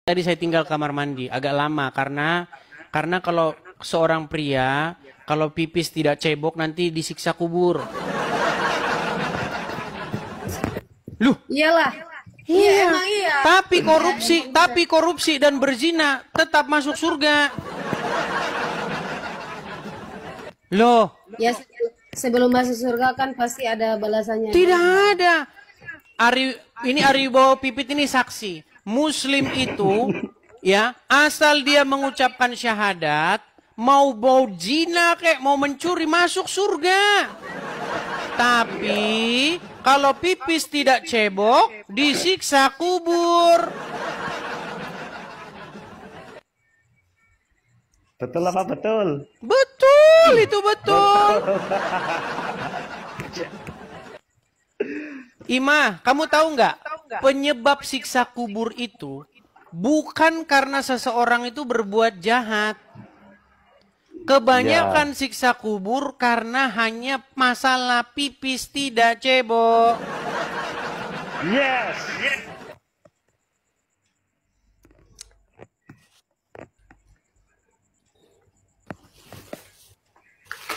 Tadi saya tinggal kamar mandi agak lama karena kalau seorang pria kalau pipis tidak cebok nanti disiksa kubur. Loh, Iyalah. Iya, iya. emang iya. Tapi korupsi dan berzina tetap masuk surga. Loh, Ya sebelum masuk surga kan pasti ada balasannya. tidak ada. Ini Ari Wibowo Pipit ini saksi. Muslim itu ya, asal dia mengucapkan syahadat, mau zina kayak mau mencuri masuk surga. Tapi kalau pipis tidak cebok, disiksa kubur. Betul apa betul? Betul, itu betul. Ima, kamu tahu nggak? Penyebab siksa kubur itu bukan karena seseorang itu berbuat jahat. Kebanyakan siksa kubur karena hanya masalah pipis tidak cebok. Yes.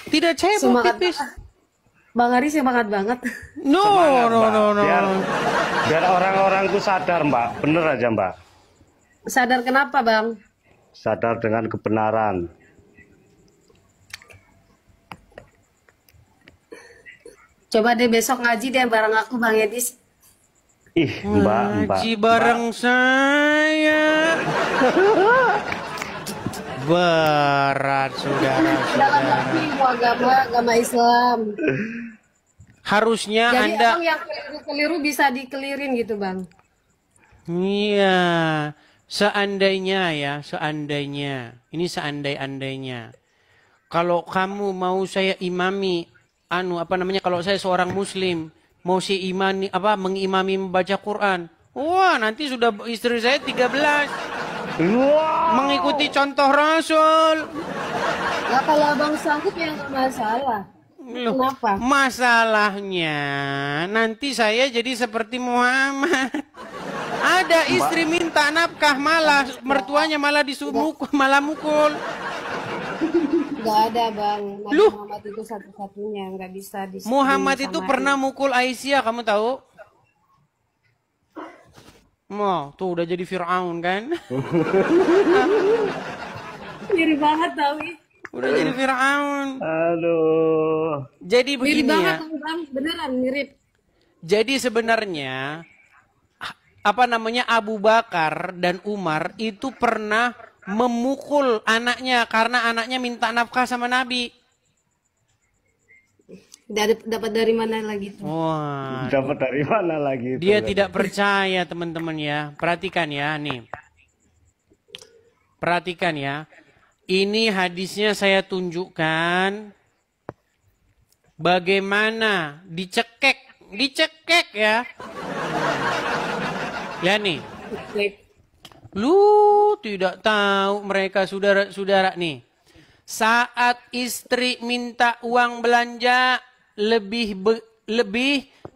Tidak cebok Semangat. pipis. Bang Ari semangat banget. No, Semangat, no, Mbak. no, no. Biar orang-orang itu sadar, Mbak. Bener aja, Mbak. Sadar kenapa, Bang? Sadar dengan kebenaran. Coba deh besok ngaji deh bareng aku, Bang Edis. Ih, Mbak. Ngaji bareng saya. Berat, Dalam saudara-saudara. arti ilmu agama Islam. Harusnya Jadi Anda... emang yang keliru bisa dikelirin gitu, Bang. Iya, seandainya ya, seandainya. Ini seandai-andainya. Kalau kamu mau saya imami, kalau saya seorang muslim, mau si imani, mengimami membaca Quran. Wah, nanti sudah istri saya 13. Wow. Mengikuti contoh Rasul. Nah, kalau Abang sanggup ya nggak masalah. Loh, Kenapa? masalahnya nanti saya jadi seperti Muhammad. Ada istri minta nafkah malah mertuanya malah malah mukul. Nggak ada, Bang. Nabi Loh. Muhammad itu satu-satunya, nggak bisa Muhammad itu disamain. pernah mukul Aisyah, kamu tahu? Mau, tuh udah jadi Fir'aun kan? Mirip banget tau ih. Udah jadi Fir'aun. Aduh. Jadi Mirip begini banget ya. tuh, Bang. Beneran mirip. Jadi sebenarnya Abu Bakar dan Umar itu pernah memukul anaknya karena anaknya minta nafkah sama Nabi. Dapat dari mana lagi tuh? Wah, Dapat dari mana lagi itu? dia tidak percaya teman-teman ya. Perhatikan ya nih. Perhatikan ya. Ini hadisnya saya tunjukkan bagaimana dicekek ya. Ya nih. Lu tidak tahu mereka saudara-saudara nih. Saat istri minta uang belanja lebih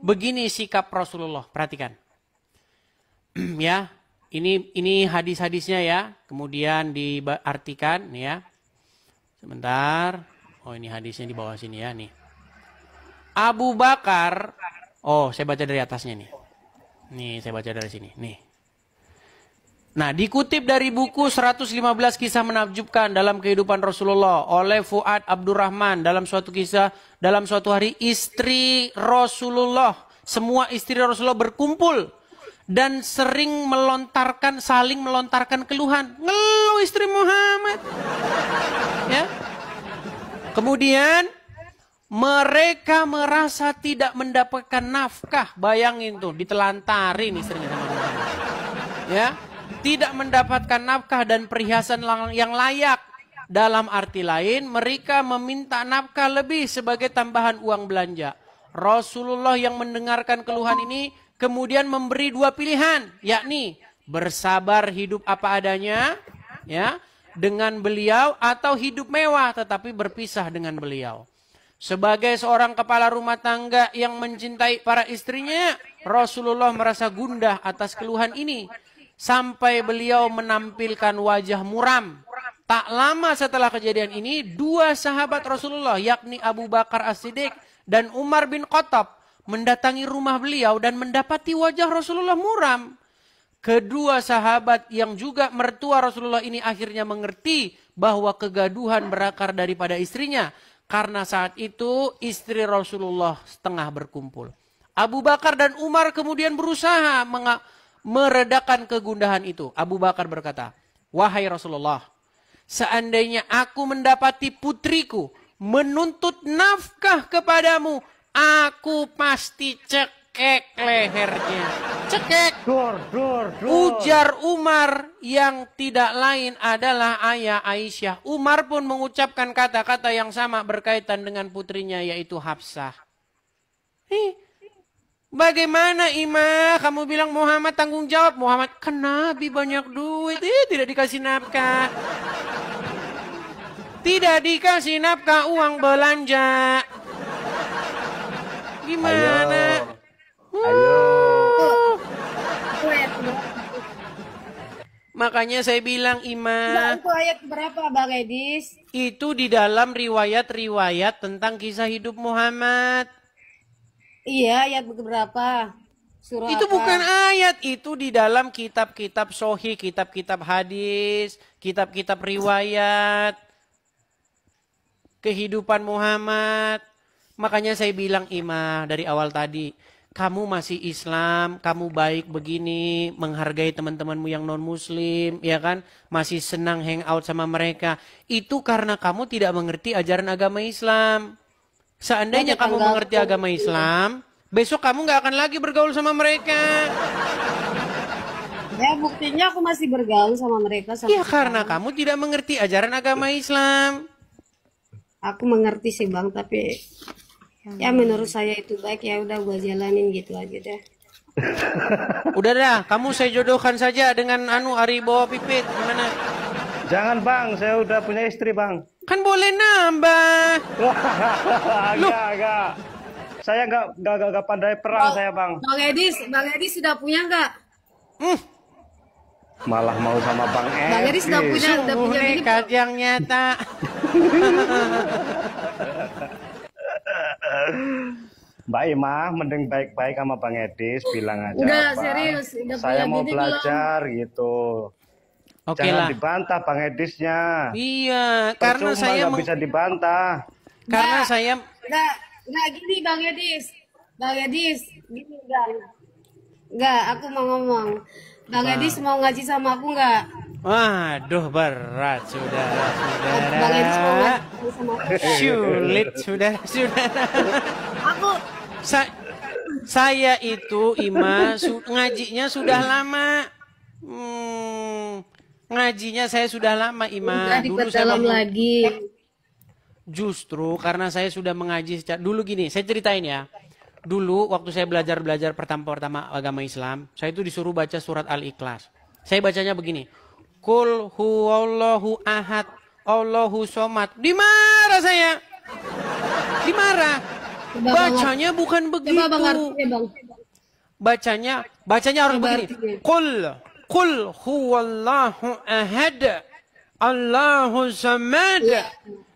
begini sikap Rasulullah. Perhatikan. Ya, ini hadis-hadisnya ya. Kemudian diartikan ya. Sebentar. Oh, ini hadisnya di bawah sini ya nih. Abu Bakar. Oh, saya baca dari atasnya nih. Nih, saya baca dari sini. Nih. Nah, dikutip dari buku 115 kisah menakjubkan dalam kehidupan Rasulullah oleh Fuad Abdurrahman dalam suatu kisah, dalam suatu hari istri Rasulullah, semua istri Rasulullah berkumpul dan saling melontarkan keluhan. Ngeluh istri Muhammad. Ya. Kemudian mereka merasa tidak mendapatkan nafkah. Bayangin tuh, ditelantarin istrinya sama Muhammad. Ya. Tidak mendapatkan nafkah dan perhiasan yang layak. Dalam arti lain, mereka meminta nafkah lebih sebagai tambahan uang belanja. Rasulullah yang mendengarkan keluhan ini kemudian memberi dua pilihan, yakni bersabar hidup apa adanya, ya, dengan beliau atau hidup mewah tetapi berpisah dengan beliau. Sebagai seorang kepala rumah tangga yang mencintai para istrinya, Rasulullah merasa gundah atas keluhan ini. sampai beliau menampilkan wajah muram. Tak lama setelah kejadian ini, dua sahabat Rasulullah, yakni Abu Bakar As-Siddiq dan Umar bin Khattab, mendatangi rumah beliau dan mendapati wajah Rasulullah muram. Kedua sahabat yang juga mertua Rasulullah ini akhirnya mengerti bahwa kegaduhan berakar daripada istrinya. Karena saat itu istri Rasulullah setengah berkumpul. Abu Bakar dan Umar kemudian berusaha meredakan kegundahan itu. Abu Bakar berkata, "Wahai Rasulullah, seandainya aku mendapati putriku menuntut nafkah kepadamu, aku pasti cekek lehernya." Cekek. Dor. Ujar Umar yang tidak lain adalah ayah Aisyah. Umar pun mengucapkan kata-kata yang sama berkaitan dengan putrinya yaitu Hafsah. Bagaimana Imah? Kamu bilang Muhammad tanggung jawab. Muhammad kan Nabi banyak duit. Tidak dikasih nafkah. Tidak dikasih nafkah uang belanja. Gimana? Ayo. Makanya saya bilang Imah. Itu ayat berapa Bang Edis? Itu di dalam riwayat-riwayat tentang kisah hidup Muhammad. Iya, ayat berapa? Surah Itu apa? bukan ayat, itu di dalam kitab-kitab sahih, kitab-kitab hadis, kitab-kitab riwayat kehidupan Muhammad. Makanya saya bilang Imah dari awal tadi, kamu masih Islam, kamu baik begini, menghargai teman-temanmu yang non-muslim, ya kan? Masih senang hangout sama mereka. Itu karena kamu tidak mengerti ajaran agama Islam. Seandainya kamu mengerti agama Islam, besok kamu nggak akan lagi bergaul sama mereka. Ya buktinya aku masih bergaul sama mereka. Ya karena kamu tidak mengerti ajaran agama Islam. Aku mengerti sih Bang, tapi ya menurut saya itu baik, ya udah gua jalanin gitu aja deh. Udah dah, kamu saya jodohkan saja dengan Ari bawa pipit, gimana? Jangan Bang, saya udah punya istri Bang. Kan boleh nambah. Enggak. Saya enggak pandai perang saya Bang. Bang Edis sudah punya nggak? Malah mau sama Bang Bang Edis sudah punya Sungguh bini. nekat yang nyata. Mbak Imah, mending baik-baik sama Bang Edis, bilang aja. Udah Bang, serius, udah saya punya mau bini belajar gitu. Oke Jangan lah. dibantah Bang Edisnya. Iya, karena Percuma saya nggak bisa dibantah. karena saya Nggak gini Bang Edis. Gini Nggak, aku mau ngomong. Bang Edis mau ngaji sama aku nggak? waduh berat saudara-saudara. Bang Edis mau ngaji sama aku. Sulit saudara-saudara. Aku Saya itu Ima ngajinya sudah lama. Ngajinya saya sudah lama Ima. udah diperdalam lagi. Justru karena saya sudah mengaji dulu gini, saya ceritain ya. Dulu waktu saya belajar pertama agama Islam, saya itu disuruh baca surat Al-Ikhlas. Saya bacanya begini. Qul huwallahu ahad, Allahu somad. Dimarah saya. Dimarah. Bacanya bukan begitu. Coba Bang artinya Bang. Bacanya harus Coba begini. artinya. Qul huwallahu ahad, Allahu samad.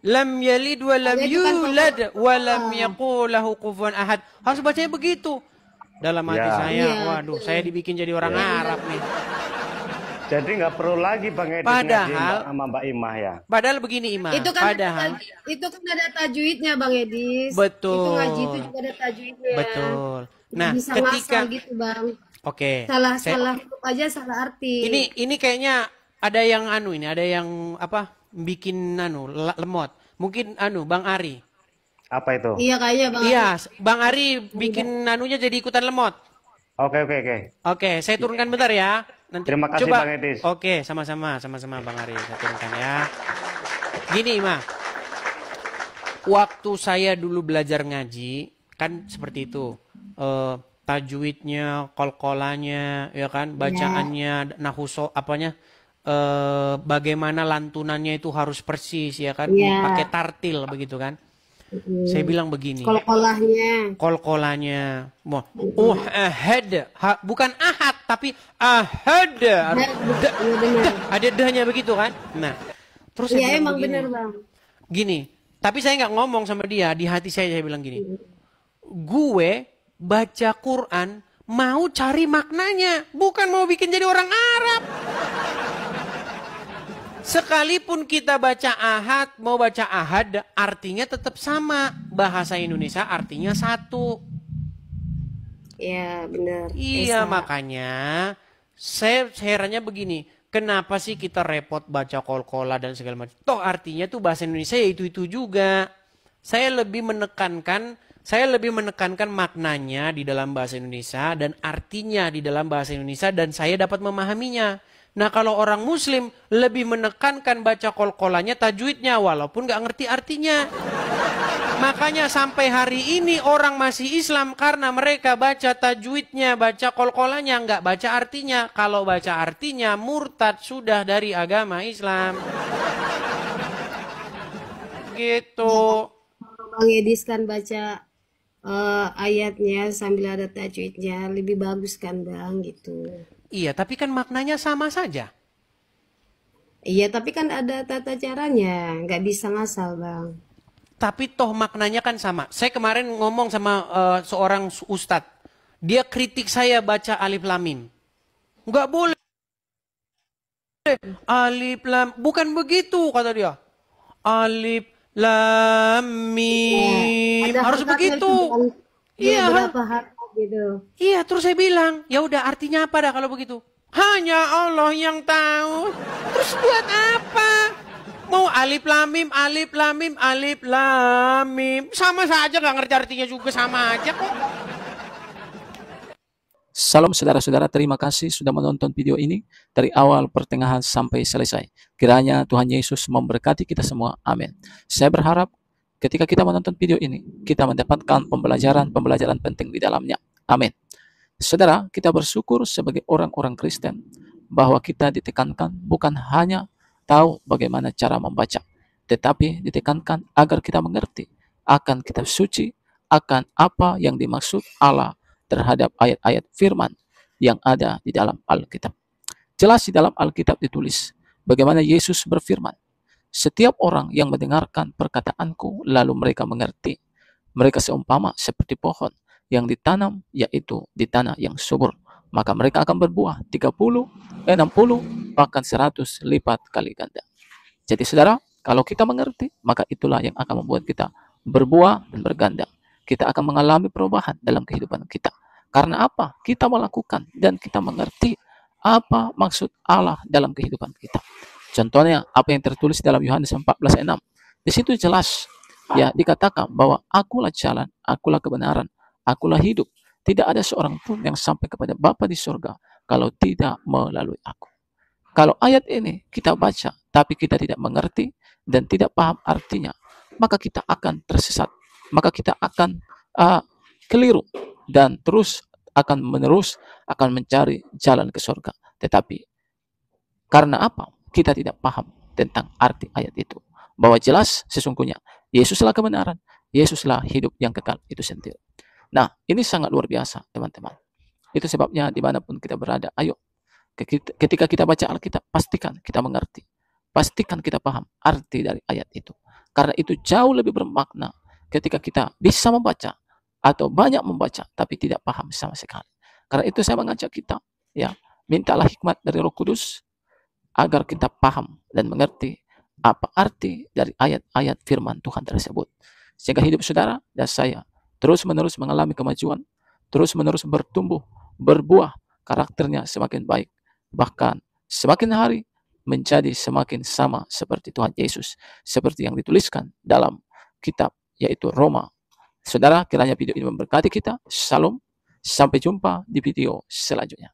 Lam yalid wa lam yulad wa lam yakul lahu kufuwan ahad. Harus bacanya begitu. Dalam hati saya, waduh, saya dibikin jadi orang Arab nih. Jadi nggak perlu lagi Bang Edis ngaji sama Mbak Imah ya. Padahal begini Imah. Itu kan padahal itu kan ada tajwidnya Bang Edis. Betul. Itu ngaji itu juga ada tajwidnya. Betul. Nah, bisa ketika ngasal gitu Bang. Oke. Salah huruf aja salah arti. Ini kayaknya ada yang ada yang bikin lemot. Mungkin Bang Ari. Apa itu? Iya kayaknya Bang. Iya, Bang Ari bikin jadi ikutan lemot. Oke. Oke, saya turunkan bentar ya. Nanti Terima kasih coba. Bang Edis. Oke, sama-sama Bang Ari, saya turunkan ya. Gini, Ima. Waktu saya dulu belajar ngaji, kan seperti itu. Tajwidnya, qalqalanya, ya kan, bacaannya, nahuso bagaimana lantunannya itu harus persis, ya kan, pakai tartil begitu kan. Saya bilang begini. Kol-kolahnya. Kol-kolanya. Ahad. Bukan ahad, tapi ahad. Ada dahnya begitu kan? Nah, terus saya Iya, bilang emang begini. bener, Bang. Gini, tapi saya nggak ngomong sama dia. Di hati saya bilang gini. Gue baca Quran mau cari maknanya, bukan mau bikin jadi orang Arab. Sekalipun kita baca ahad, mau baca ahad, artinya tetap sama. Bahasa Indonesia artinya satu. Iya, bener. Iya, Esa. makanya saya herannya begini. Kenapa sih kita repot baca kol-kola dan segala macam? Toh artinya tuh bahasa Indonesia ya itu juga. Saya lebih menekankan maknanya di dalam bahasa Indonesia dan artinya di dalam bahasa Indonesia dan saya dapat memahaminya. Nah kalau orang muslim lebih menekankan baca kol-kolanya, tajwidnya walaupun gak ngerti artinya. Makanya sampai hari ini orang masih Islam karena mereka baca tajwidnya, baca kol-kolanya, gak baca artinya. Kalau baca artinya murtad sudah dari agama Islam. Gitu. Bang Edis kan baca ayatnya sambil ada tajwidnya, lebih bagus kan, Bang, gitu. Iya, tapi kan maknanya sama saja. Iya, tapi kan ada tata caranya, nggak bisa ngasal, Bang. Tapi toh maknanya kan sama. Saya kemarin ngomong sama seorang ustadz. Dia kritik saya baca alif lam mim. Nggak boleh. Alif lam. Bukan begitu kata dia. Alif lam mim. Ada Harus hakatnya begitu. itu, Bang. Iya. Berapa hakat gitu. Iya, terus saya bilang, ya udah artinya apa dah kalau begitu? Hanya Allah yang tahu. Terus buat apa? Mau alif lam mim, alif lam mim, alif lam mim. Sama saja nggak ngerti artinya juga sama aja kok. Salam saudara-saudara, terima kasih sudah menonton video ini dari awal pertengahan sampai selesai. Kiranya Tuhan Yesus memberkati kita semua. Amin. Saya berharap ketika kita menonton video ini, kita mendapatkan pembelajaran penting di dalamnya. Amin. Saudara, kita bersyukur sebagai orang-orang Kristen bahwa kita ditekankan bukan hanya tahu bagaimana cara membaca, tetapi ditekankan agar kita mengerti akan kitab suci, akan apa yang dimaksud Allah terhadap ayat-ayat firman yang ada di dalam Alkitab. Jelas di dalam Alkitab ditulis bagaimana Yesus berfirman, setiap orang yang mendengarkan perkataanku lalu mereka mengerti, mereka seumpama seperti pohon yang ditanam yaitu di tanah yang subur, maka mereka akan berbuah 30, 60, bahkan 100 lipat kali ganda. Jadi saudara, kalau kita mengerti, maka itulah yang akan membuat kita berbuah dan berganda. Kita akan mengalami perubahan dalam kehidupan kita. Karena apa? Kita melakukan dan kita mengerti apa maksud Allah dalam kehidupan kita. Contohnya apa yang tertulis dalam Yohanes 14 ayat 6. Di situ jelas ya dikatakan bahwa akulah jalan, akulah kebenaran, akulah hidup. Tidak ada seorang pun yang sampai kepada Bapa di surga kalau tidak melalui aku. Kalau ayat ini kita baca tapi kita tidak mengerti dan tidak paham artinya, maka kita akan tersesat. Maka kita akan keliru dan terus akan mencari jalan ke surga. Tetapi karena apa? Kita tidak paham tentang arti ayat itu. Bahwa jelas sesungguhnya Yesuslah kebenaran, Yesuslah hidup yang kekal itu sendiri. Nah, ini sangat luar biasa, teman-teman. Itu sebabnya dimanapun kita berada, ayo ketika kita baca Alkitab, pastikan kita mengerti. Pastikan kita paham arti dari ayat itu. Karena itu jauh lebih bermakna ketika kita bisa membaca atau banyak membaca tapi tidak paham sama sekali. Karena itu saya mengajak kita, ya, mintalah hikmat dari Roh Kudus agar kita paham dan mengerti apa arti dari ayat-ayat firman Tuhan tersebut. Sehingga hidup saudara dan saya terus-menerus mengalami kemajuan, terus-menerus bertumbuh, berbuah, karakternya semakin baik. Bahkan semakin hari menjadi semakin sama seperti Tuhan Yesus, seperti yang dituliskan dalam kitab yaitu Roma. Saudara, kiranya video ini memberkati kita. Shalom. Sampai jumpa di video selanjutnya.